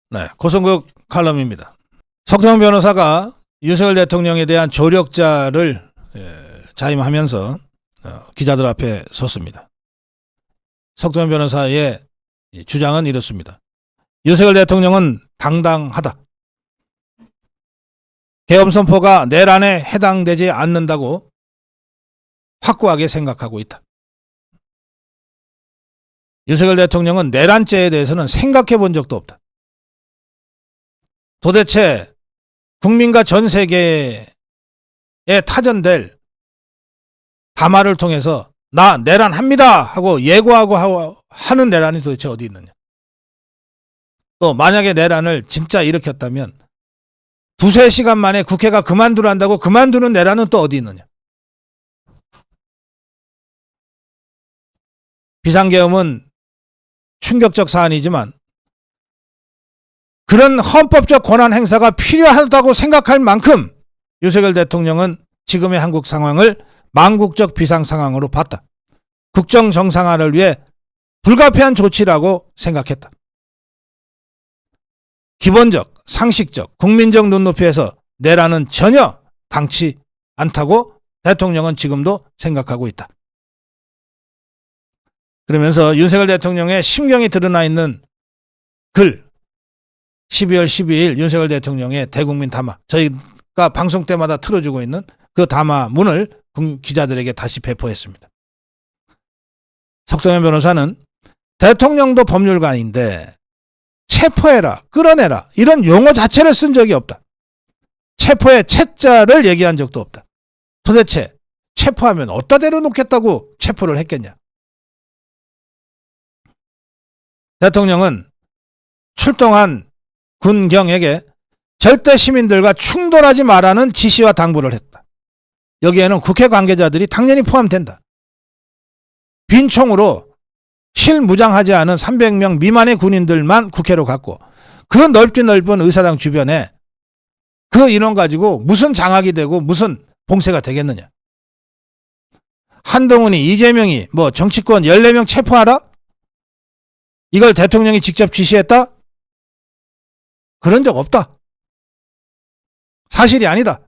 네, 고성구 칼럼입니다. 석동현 변호사가 윤석열 대통령에 대한 조력자를 자임하면서 기자들 앞에 섰습니다. 석동현 변호사의 주장은 이렇습니다. 윤석열 대통령은 당당하다. 계엄 선포가 내란에 해당되지 않는다고 확고하게 생각하고 있다. 윤석열 대통령은 내란죄에 대해서는 생각해 본 적도 없다. 도대체 국민과 전 세계에 타전될 담화를 통해서 나 내란합니다 하고 예고하고 하는 내란이 도대체 어디 있느냐. 또 만약에 내란을 진짜 일으켰다면 두세 시간 만에 국회가 그만두란다고 그만두는 내란은 또 어디 있느냐. 비상계엄은 충격적 사안이지만 그런 헌법적 권한 행사가 필요하다고 생각할 만큼 윤석열 대통령은 지금의 한국 상황을 망국적 비상 상황으로 봤다. 국정 정상화를 위해 불가피한 조치라고 생각했다. 기본적, 상식적, 국민적 눈높이에서 내란은 전혀 당치 않다고 대통령은 지금도 생각하고 있다. 그러면서 윤석열 대통령의 심경이 드러나 있는 글 12월 12일 윤석열 대통령의 대국민 담화, 저희가 방송 때마다 틀어주고 있는 그 담화문을 기자들에게 다시 배포했습니다. 석동현 변호사는 대통령도 법률가인데 체포해라, 끌어내라 이런 용어 자체를 쓴 적이 없다. 체포의 체자를 얘기한 적도 없다. 도대체 체포하면 어디다 대놓겠다고 체포를 했겠냐. 대통령은 출동한 군경에게 절대 시민들과 충돌하지 말라는 지시와 당부를 했다. 여기에는 국회 관계자들이 당연히 포함된다. 빈 총으로 실무장하지 않은 300명 미만의 군인들만 국회로 갔고 그 넓은 의사당 주변에 그 인원 가지고 무슨 장악이 되고 무슨 봉쇄가 되겠느냐. 한동훈이 이재명이 뭐 정치권 14명 체포하라? 이걸 대통령이 직접 지시했다? 그런 적 없다. 사실이 아니다.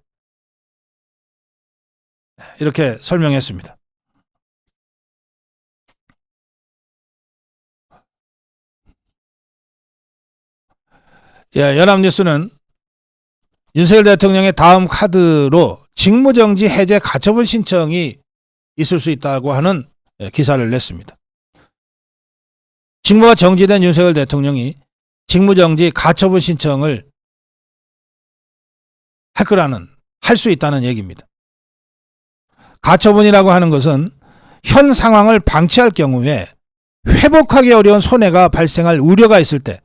이렇게 설명했습니다. 예, 연합뉴스는 윤석열 대통령의 다음 카드로 직무정지 해제 가처분 신청이 있을 수 있다고 하는 기사를 냈습니다. 직무가 정지된 윤석열 대통령이 직무정지 가처분 신청을 할 수 있다는 얘기입니다. 가처분이라고 하는 것은 현 상황을 방치할 경우에 회복하기 어려운 손해가 발생할 우려가 있을 때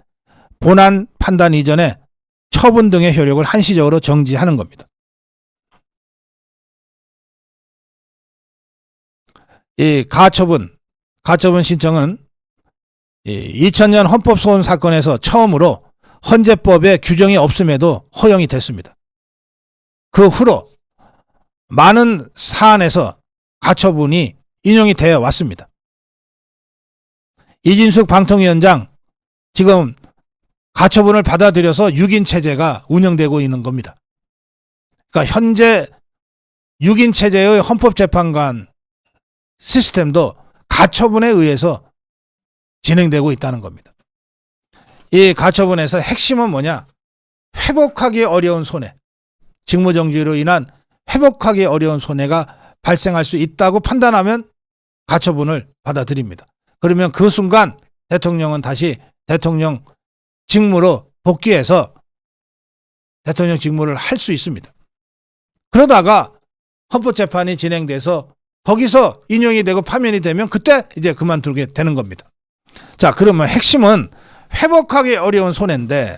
본안 판단 이전에 처분 등의 효력을 한시적으로 정지하는 겁니다. 이 가처분 신청은 2000년 헌법소원 사건에서 처음으로 헌재법에 규정이 없음에도 허용이 됐습니다. 그 후로 많은 사안에서 가처분이 인용이 되어 왔습니다. 이진숙 방통위원장 지금 가처분을 받아들여서 6인 체제가 운영되고 있는 겁니다. 그러니까 현재 6인 체제의 헌법재판관 시스템도 가처분에 의해서 진행되고 있다는 겁니다. 이 가처분에서 핵심은 뭐냐? 회복하기 어려운 손해, 직무정지로 인한 회복하기 어려운 손해가 발생할 수 있다고 판단하면 가처분을 받아들입니다. 그러면 그 순간 대통령은 다시 대통령 직무로 복귀해서 대통령 직무를 할 수 있습니다. 그러다가 헌법재판이 진행돼서 거기서 인용이 되고 파면이 되면 그때 이제 그만두게 되는 겁니다. 자, 그러면 핵심은 회복하기 어려운 손해인데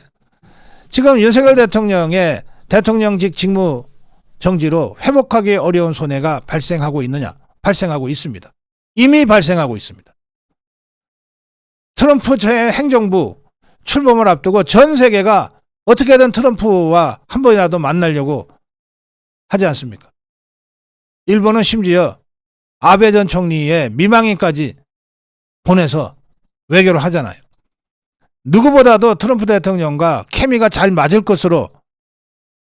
지금 윤석열 대통령의 대통령직 직무 정지로 회복하기 어려운 손해가 발생하고 있느냐? 발생하고 있습니다. 이미 발생하고 있습니다. 트럼프 행정부 출범을 앞두고 전 세계가 어떻게든 트럼프와 한 번이라도 만나려고 하지 않습니까? 일본은 심지어 아베 전 총리의 미망인까지 보내서 외교를 하잖아요. 누구보다도 트럼프 대통령과 케미가 잘 맞을 것으로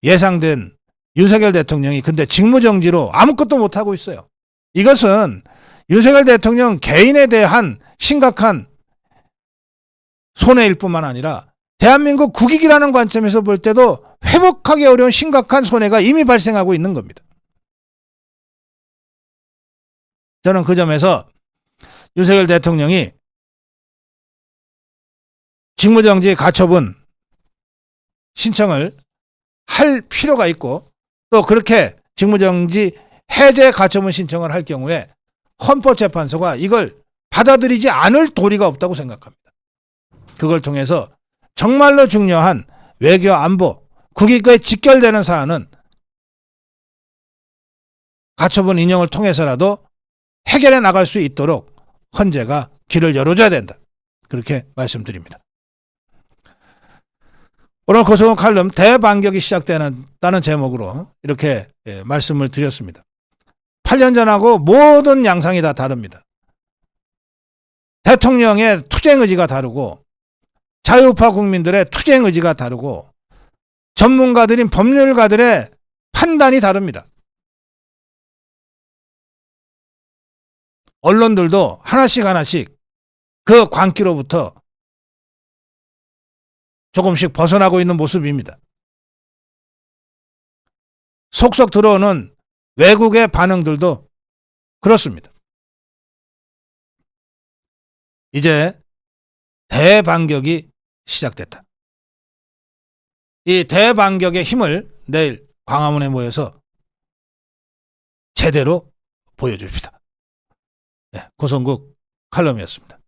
예상된 윤석열 대통령이 근데 직무정지로 아무것도 못하고 있어요. 이것은 윤석열 대통령 개인에 대한 심각한 손해일 뿐만 아니라 대한민국 국익이라는 관점에서 볼 때도 회복하기 어려운 심각한 손해가 이미 발생하고 있는 겁니다. 저는 그 점에서 윤석열 대통령이 직무정지 가처분 신청을 할 필요가 있고 또 그렇게 직무정지 해제 가처분 신청을 할 경우에 헌법재판소가 이걸 받아들이지 않을 도리가 없다고 생각합니다. 그걸 통해서 정말로 중요한 외교 안보, 국익과의 직결되는 사안은 가처분 인용을 통해서라도 해결해 나갈 수 있도록 헌재가 길을 열어줘야 된다. 그렇게 말씀드립니다. 오늘 고소공 칼럼 대반격이 시작된다는 제목으로 이렇게 말씀을 드렸습니다. 8년 전하고 모든 양상이 다 다릅니다. 대통령의 투쟁 의지가 다르고 자유우파 국민들의 투쟁 의지가 다르고 전문가들인 법률가들의 판단이 다릅니다. 언론들도 하나씩 그 광기로부터 조금씩 벗어나고 있는 모습입니다. 속속 들어오는 외국의 반응들도 그렇습니다. 이제 대반격이 시작됐다. 이 대반격의 힘을 내일 광화문에 모여서 제대로 보여줍시다. 네, 고성국 칼럼이었습니다.